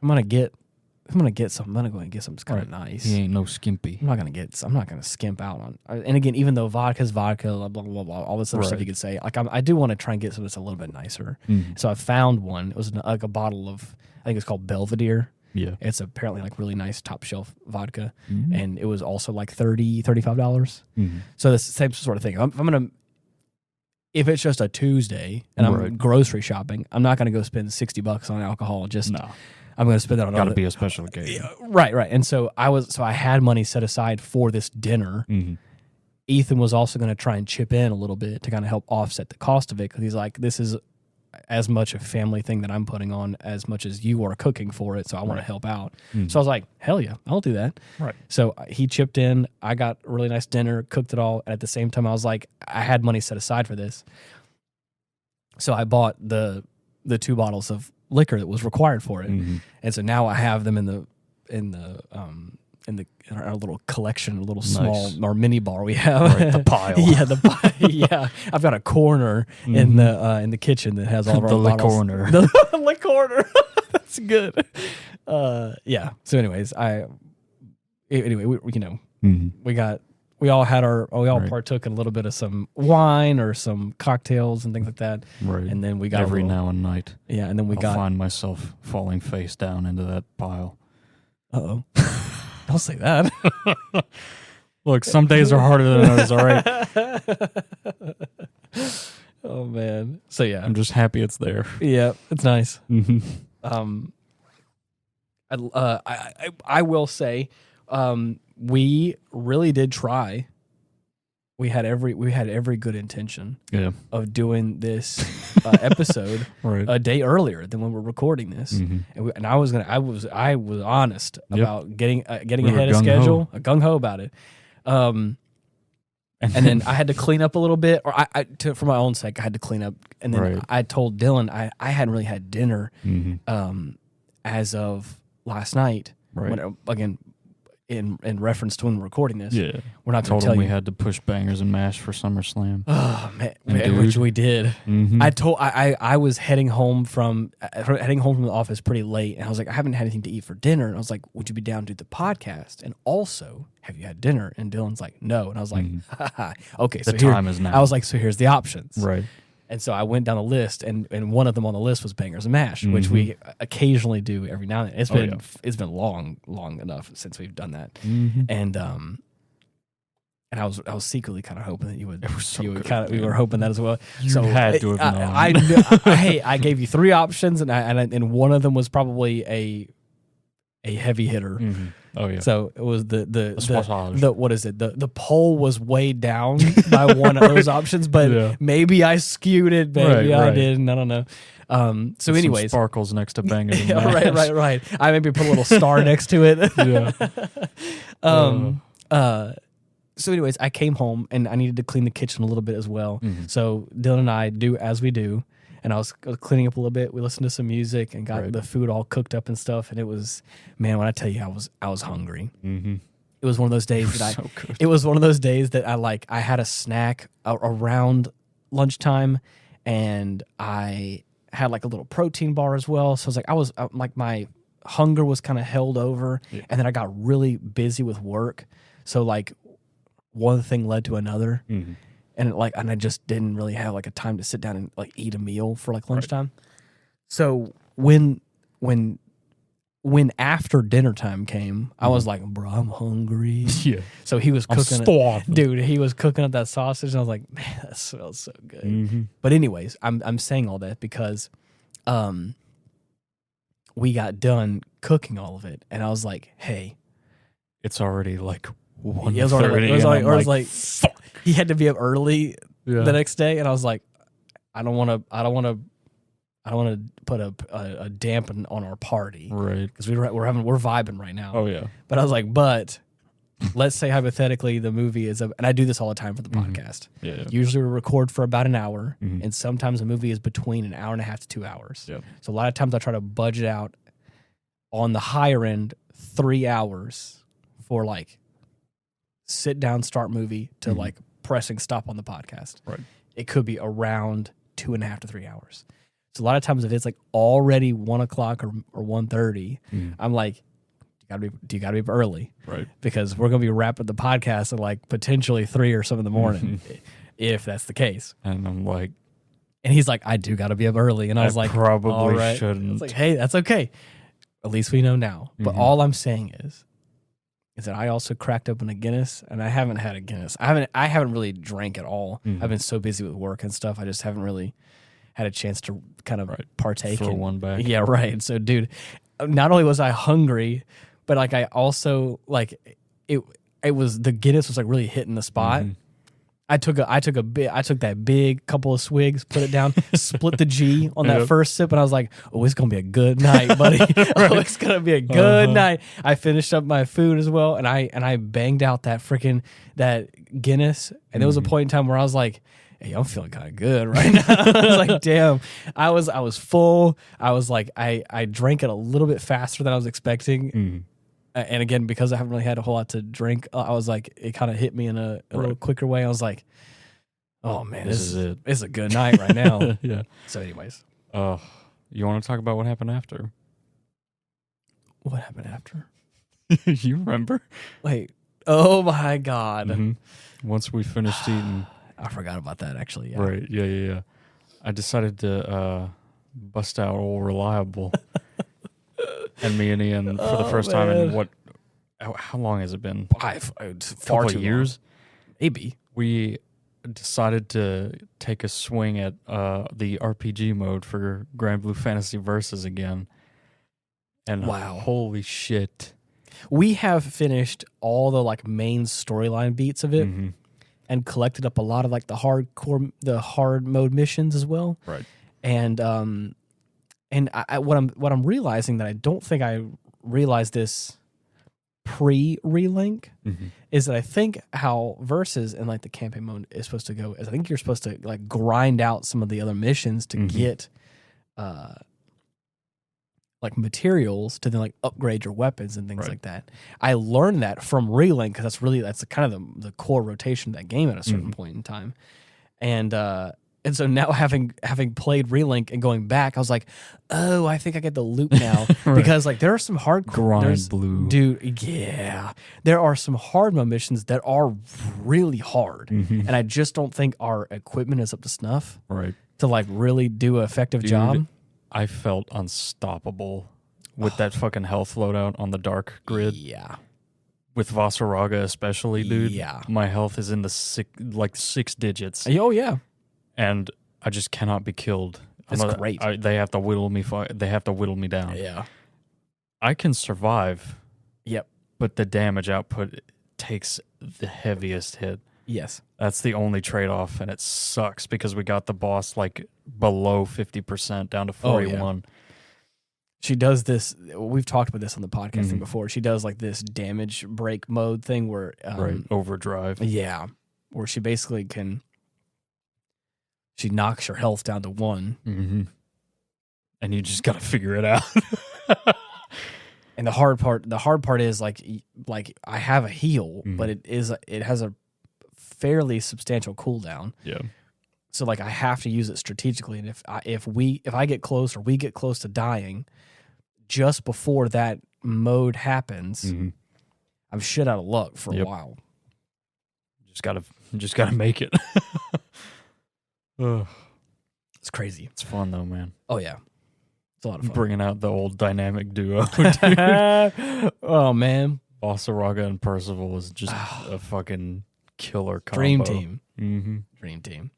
I'm gonna get something. I'm gonna go and get something that's kind of nice. He ain't no skimpy. I'm not gonna skimp out on. And again, even though vodka's vodka, blah blah blah, all this other stuff you could say. Like I do want to try and get something that's a little bit nicer. So I found one. It was like a bottle of, I think it's called Belvedere. Yeah, it's apparently like really nice top shelf vodka, and it was also like $35. So that's the same sort of thing. I'm gonna. If it's just a Tuesday and I'm grocery shopping, I'm not gonna go spend $60 on alcohol. I'm going to spend that on. Got to be a special occasion, right? And so I had money set aside for this dinner. Ethan was also going to try and chip in a little bit to kind of help offset the cost of it because he's like, this is as much a family thing that I'm putting on as much as you are cooking for it. So I want to help out. So I was like, hell yeah, I'll do that. Right. So he chipped in. I got a really nice dinner, cooked it all. And at the same time, I was like, I had money set aside for this. So I bought the 2 bottles of liquor that was required for it, and so now I have them in our little collection, a little small or mini bar we have. The pile. Yeah. I've got a corner in the kitchen that has all of our bottles. Corner. The liquor corner. That's good. Yeah. So, anyways, we all partook in a little bit of some wine or some cocktails and things like that. Right. And then we got every now and night. Yeah, and then I'll find myself falling face down into that pile. Uh-oh. Don't say that. Look, some days are harder than others, all right? Oh, man. So, yeah. I'm just happy it's there. Yeah, it's nice. I will say, we really did try. We had every good intention of doing this episode a day earlier than when we're recording this, and I was honest about getting ahead of schedule, gung ho about it, and then I had to clean up a little bit, or for my own sake, I had to clean up, and then I told Dylan I hadn't really had dinner as of last night. When, again, in reference to when we're recording this, we're not going to tell you. We had to push Bangers and Mash for SummerSlam. Oh man, which we did. I was heading home from the office pretty late, and I was like, I haven't had anything to eat for dinner, and I was like, would you be down to do the podcast? And also, have you had dinner? And Dylan's like, no, and I was like, okay, the time is now. I was like, so here's the options. Right. And so I went down the list, and one of them on the list was Bangers and Mash, which we occasionally do every now and then. It's been long enough since we've done that, and I was secretly kind of hoping that you would. It was so good, we were hoping that as well. You had to have known. Hey, I gave you 3 options, and one of them was probably a heavy hitter. Oh yeah. So it was the what is it? The poll was weighed down by one of those options, but maybe I skewed it, maybe I didn't. I don't know. So with anyways, some sparkles next to Bangers and Mash. right. I maybe put a little star next to it. So anyways, I came home and I needed to clean the kitchen a little bit as well. So Dylan and I do as we do. And I was cleaning up a little bit. We listened to some music and got the food all cooked up and stuff. And it was, man, when I tell you I was hungry. It was one of those days it was one of those days that I had a snack around lunchtime, and I had like a little protein bar as well. So I was like my hunger was kind of held over, and then I got really busy with work. So like one thing led to another. And I just didn't really have like a time to sit down and like eat a meal for like lunchtime. So when after dinner time came, I was like, bro, I'm hungry. Yeah. So he was cooking he was cooking up that sausage, and I was like, man, that smells so good. But anyways, I'm saying all that because we got done cooking all of it, and I was like, hey, it's already like 1:30. It was like fuck. He had to be up early the next day, and I was like, I don't want to put a dampen on our party, right? Because we're vibing right now. Oh yeah. But I was like, let's say hypothetically the movie is and I do this all the time for the podcast. Yeah. Usually we record for about an hour, and sometimes a movie is between an hour and a half to 2 hours. Yeah. So a lot of times I try to budget out on the higher end 3 hours for like sit down, start movie to like pressing stop on the podcast. Right. It could be around 2.5 to 3 hours. So a lot of times if it's like already 1 o'clock or 1:30, I'm like, do you gotta be early? Right. Because we're gonna be wrapping the podcast at like potentially 3 or so in the morning, if that's the case. And I'm like, and he's like, I do gotta be up early. And I was like, probably all right. shouldn't. It's like, hey, that's okay. At least we know now. But all I'm saying is that I also cracked open a Guinness, and I haven't had a Guinness. I haven't really drank at all. I've been so busy with work and stuff. I just haven't really had a chance to kind of partake. Throw one back. Yeah, right. So, dude, not only was I hungry, but like I also like it was the Guinness was like really hitting the spot. I took that big couple of swigs, put it down, split the G on that first sip, and I was like, "Oh, it's gonna be a good night, buddy. Oh, it's gonna be a good night." I finished up my food as well, and I banged out that Guinness, and there was a point in time where I was like, "Hey, I'm feeling kind of good right now." I was like, "Damn!" I was full. I was like, I drank it a little bit faster than I was expecting. And again, because I haven't really had a whole lot to drink, I was like, it kind of hit me in a little quicker way. I was like, oh man, this is it. It's a good night right now. Yeah. So anyways. You want to talk about what happened after? What happened after? You remember? Wait. Oh my God. Once we finished eating. I forgot about that actually. Yeah. Right. Yeah. I decided to bust out old Reliable. And me and Ian for the first time in how long has it been? Far too years. Long. Maybe. We decided to take a swing at the RPG mode for Grand Blue Fantasy Versus again. And wow. Holy shit. We have finished all the like main storyline beats of it and collected up a lot of like the hard mode missions as well. Right. And what I'm realizing that I don't think I realized this pre-relink is that I think how Versus and like the campaign mode is supposed to go is I think you're supposed to like grind out some of the other missions to get like materials to then like upgrade your weapons and things like that. I learned that from relink because that's kind of the core rotation of that game at a certain point in time. And so now having played Relink and going back, I was like, oh, I think I get the loop now. Because like there are some hard grind blue. Dude, yeah. There are some hard mode missions that are really hard. And I just don't think our equipment is up to snuff. Right. to like really do an effective job. I felt unstoppable with that fucking health loadout on the dark grid. Yeah. With Vasaraga especially, dude. Yeah. My health is in the six digits. Oh, yeah. And I just cannot be killed. That's great. They have to whittle me. They have to whittle me down. Yeah. I can survive. Yep. But the damage output takes the heaviest hit. Yes. That's the only trade-off, and it sucks because we got the boss like below 50% down to 41. Oh, yeah. She does this. We've talked about this on the podcasting before. She does like this damage break mode thing where overdrive. Yeah, where she basically she knocks your health down to 1, and you just got to figure it out. And the hard part is like I have a heal, but it has a fairly substantial cooldown. Yeah. So like I have to use it strategically, and if I get close or we get close to dying, just before that mode happens, I'm shit out of luck for a while. Just gotta make it. It's crazy. It's fun though, man. Oh yeah, it's a lot of fun. Bringing out the old dynamic duo. Oh man, Vasaraga and Percival is just a fucking killer combo. Dream team. Dream team.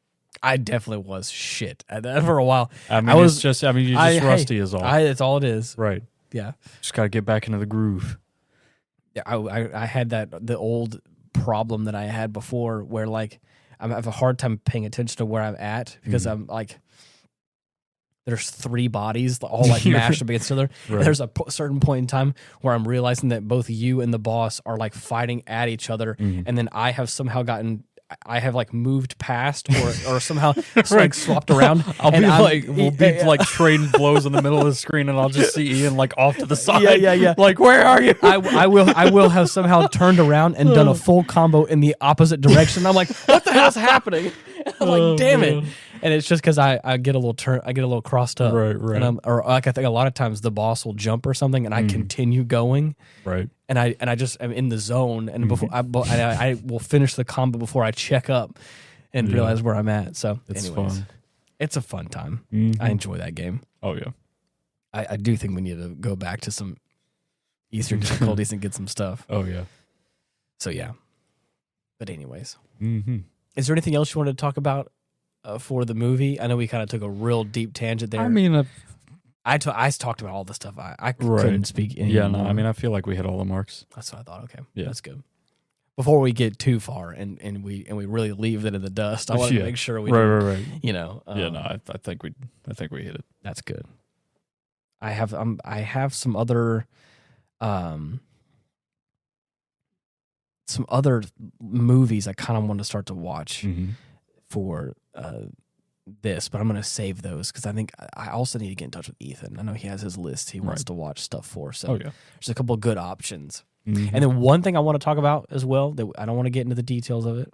I definitely was shit at that for a while. I mean, you're just rusty is all. That's all it is. Right. Yeah. Just got to get back into the groove. Yeah, I had the old problem that I had before where like I have a hard time paying attention to where I'm at because I'm like, there's 3 bodies all like mashed up against each other. Right. There's a certain point in time where I'm realizing that both you and the boss are like fighting at each other, and then I have somehow like moved past or somehow like swapped around. We'll be like trading blows in the middle of the screen, and I'll just see Ian like off to the side. Yeah. Like, where are you? I will have somehow turned around and done a full combo in the opposite direction. I'm like, what the hell's happening? I'm like, damn it. And it's just because I get a little crossed up, right. And I think a lot of times the boss will jump or something, and I continue going, right. And I just am in the zone, and before I will finish the combo before I check up and realize where I'm at. So, it's anyways, fun. It's a fun time. I enjoy that game. Oh yeah, I do think we need to go back to some Eastern difficulties and get some stuff. Oh yeah. So yeah, but anyways, is there anything else you wanted to talk about for the movie? I know we kind of took a real deep tangent there. I mean, I talked about all the stuff. I couldn't speak anymore. Yeah, no, I mean, I feel like we hit all the marks. That's what I thought. Okay, yeah, that's good. Before we get too far and we really leave it in the dust, I want to make sure we right. You know, I think we hit it. That's good. I have some other movies I kind of want to start to watch for this, but I'm going to save those because I think I also need to get in touch with Ethan. I know he has his list he wants to watch stuff for, so there's a couple of good options. And then one thing I want to talk about as well, that I don't want to get into the details of it.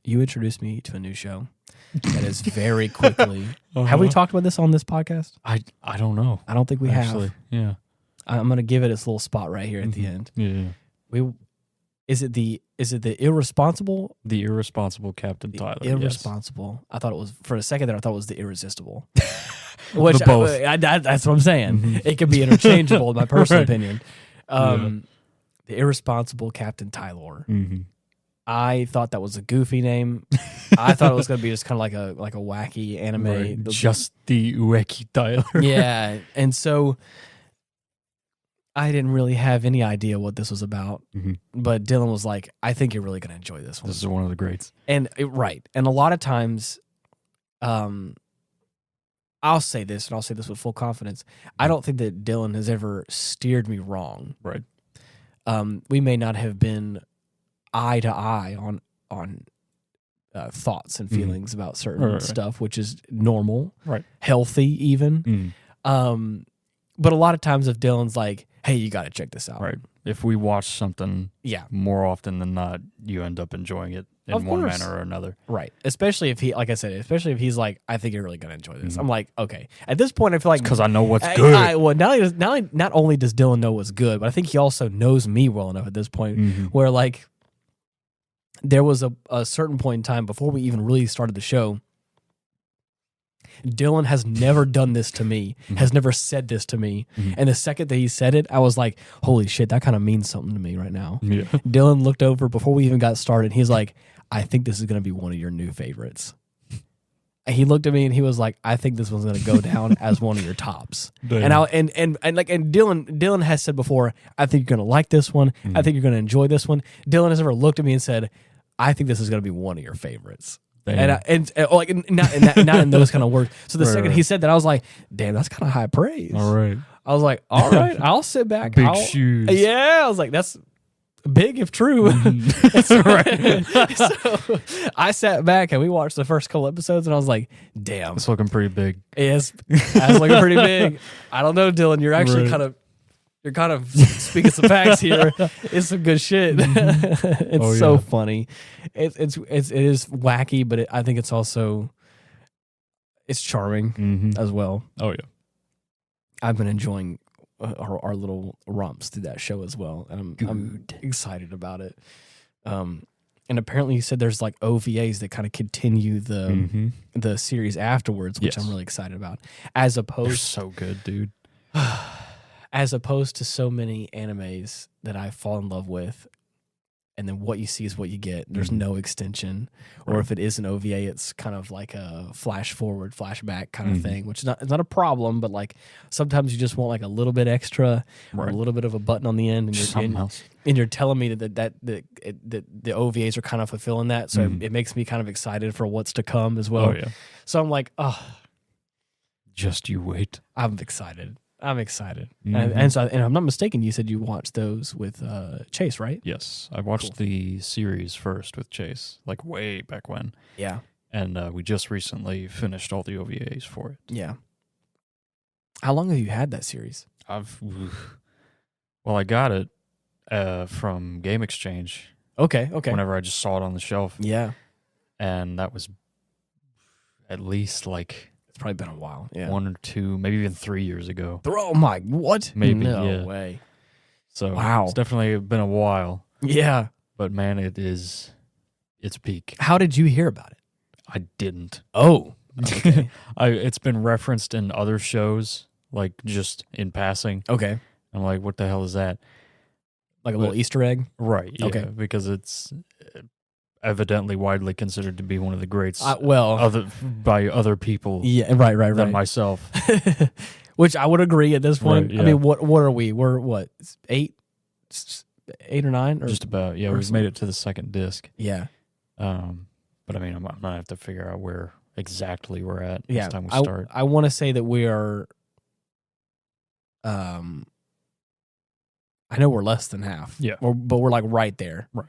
You introduced me to a new show that is very quickly. Have we talked about this on this podcast? I don't know. I don't think we have. Yeah. I'm going to give it its little spot right here at the end. Yeah. Is it the irresponsible? The irresponsible Captain Tyler. Irresponsible. Yes. I thought it was, for a second there, I thought it was the irresistible. Which both. That's what I'm saying. It could be interchangeable in my personal opinion. The irresponsible Captain Tyler. I thought that was a goofy name. I thought it was going to be just kind of like a wacky anime. Right. Just the wacky Tyler. Yeah. And so I didn't really have any idea what this was about, but Dylan was like, I think you're really going to enjoy this one. This is one of the greats. And right. And a lot of times, I'll say this, and I'll say this with full confidence. I don't think that Dylan has ever steered me wrong. Right. We may not have been eye to eye on thoughts and feelings about certain stuff, which is normal, right? Healthy even. But a lot of times if Dylan's like, hey, you got to check this out. Right. If we watch something more often than not, you end up enjoying it in one manner or another. Right. Especially if if he's like, I think you're really going to enjoy this. I'm like, okay. At this point, I feel like... Because I know what's good. Not only does Dylan know what's good, but I think he also knows me well enough at this point where like... there was a certain point in time before we even really started the show. Dylan has never done this to me, has never said this to me. And the second that he said it, I was like, holy shit, that kind of means something to me right now. Yeah. Dylan looked over before we even got started. He's like, I think this is going to be one of your new favorites. And he looked at me and he was like, I think this one's going to go down as one of your tops. Damn. And Dylan has said before, I think you're going to like this one. I think you're going to enjoy this one. Dylan has never looked at me and said, I think this is going to be one of your favorites. Damn. And like not in those kind of words. So the second he said that, I was like, damn, that's kind of high praise. All right. I was like, all right, I'll sit back. Big shoes. Yeah, I was like, that's big if true. So I sat back and we watched the first couple episodes and I was like, damn. It's looking pretty big. Yes, it's looking pretty big. I don't know, Dylan. You're actually kind of speaking some facts here. It's some good shit. It's so funny. It is wacky, but I think it's also it's charming as well. Oh yeah. I've been enjoying our little romps through that show as well, and I'm excited about it. And apparently, you said there's like OVAs that kind of continue the series afterwards, which I'm really excited about. As opposed, they're so good, dude. As opposed to so many animes that I fall in love with, and then what you see is what you get. There's no extension, or if it is an OVA, it's kind of like a flash forward, flashback kind of thing, which it's not a problem, but like sometimes you just want like a little bit extra or a little bit of a button on the end, and you're telling me that the OVAs are kind of fulfilling that, so it makes me kind of excited for what's to come as well. Oh yeah. So I'm like, oh, just you wait. I'm excited. And I'm not mistaken, you said you watched those with Chase, right? Yes, I watched the series first with Chase, like way back when. Yeah. And we just recently finished all the OVAs for it. Yeah. How long have you had that series? I got it from Game Exchange. Okay. Whenever I just saw it on the shelf. Yeah. And that was at least like... It's probably been a while. Yeah. 1 or 2, maybe even 3 years ago. Oh my, what? Maybe, no way. So wow. It's definitely been a while. Yeah. But man, it's peak. How did you hear about it? I didn't. Oh. Okay. It's been referenced in other shows, like just in passing. Okay. I'm like, what the hell is that? Like a little Easter egg? Right. Yeah, okay. Because it's evidently widely considered to be one of the greats. By other people. Yeah. Right. Than myself. Which I would agree at this point. Right, yeah. I mean, what are we? We're what? 8 or 9? Or just about. Yeah. We've made it to the second disc. Yeah. But I mean, I'm gonna have to figure out where exactly we're at next time we start. I want to say that we are. I know we're less than half. Yeah. But we're like right there. Right.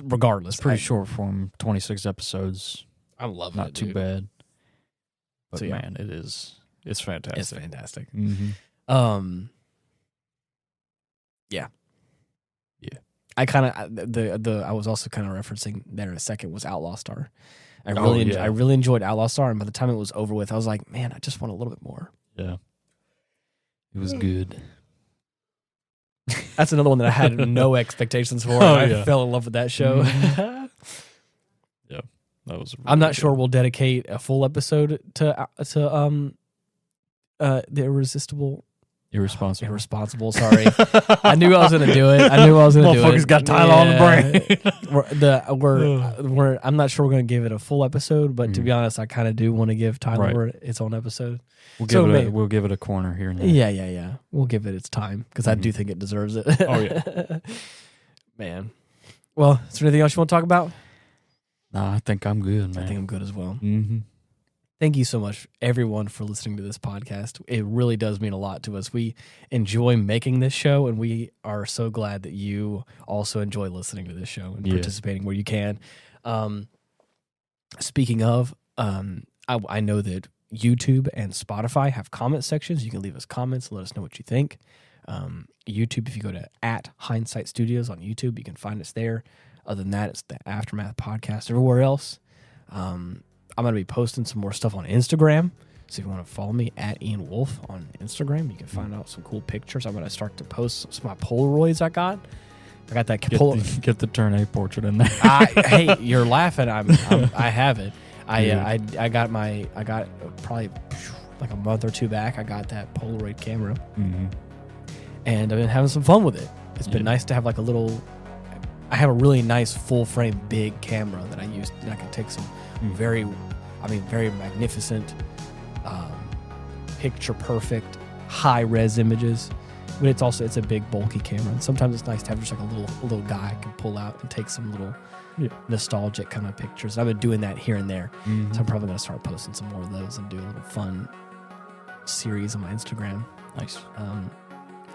Regardless. It's pretty short form, 26 episodes. I'm loving Not it, too dude. bad. But So, yeah. man, it's fantastic. It's fantastic. Yeah. Yeah. I kind of I was also kind of referencing there in a second was Outlaw Star. I really enjoyed Outlaw Star, and by the time it was over with, I was like, man, I just want a little bit more. Yeah. It was good. That's another one that I had no expectations for. I fell in love with that show. Yeah, that was. Really I'm not sure we'll dedicate a full episode to the Irresponsible. Sorry, I knew I was going to do it. Motherfuckers got Tyler on the brain. I'm not sure we're going to give it a full episode, but to be honest, I kind of do want to give Tyler its own episode. We'll give it a corner here and there. Yeah. We'll give it its time because I do think it deserves it. Oh yeah, man. Well, is there anything else you want to talk about? No, I think I'm good, man. I think I'm good as well. Mm-hmm. Thank you so much, everyone, for listening to this podcast. It really does mean a lot to us. We enjoy making this show, and we are so glad that you also enjoy listening to this show and participating where you can. Speaking of, I know that YouTube and Spotify have comment sections. You can leave us comments and let us know what you think. YouTube, if you go to @Hindsight Studios on YouTube, you can find us there. Other than that, it's the Aftermath Podcast everywhere else. I'm going to be posting some more stuff on Instagram. So if you want to follow me @Ian Wolffe on Instagram, you can find out some cool pictures. I'm going to start to post some of my Polaroids I got I got that Get the Turn A portrait in there. Hey, you're laughing. I have it. I got probably like a month or two back. I got that Polaroid camera, and I've been having some fun with it. It's been nice to have like a little. I have a really nice full frame big camera that I use, and I can take some very magnificent, picture perfect, high res images. But it's a big bulky camera, and sometimes it's nice to have just like a little guy I can pull out and take some little nostalgic kind of pictures. I've been doing that here and there, so I'm probably gonna start posting some more of those and do a little fun series on my Instagram. Nice,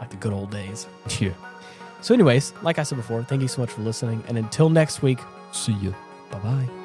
like the good old days. Yeah. So, anyways, like I said before, thank you so much for listening, and until next week, See you. Bye bye.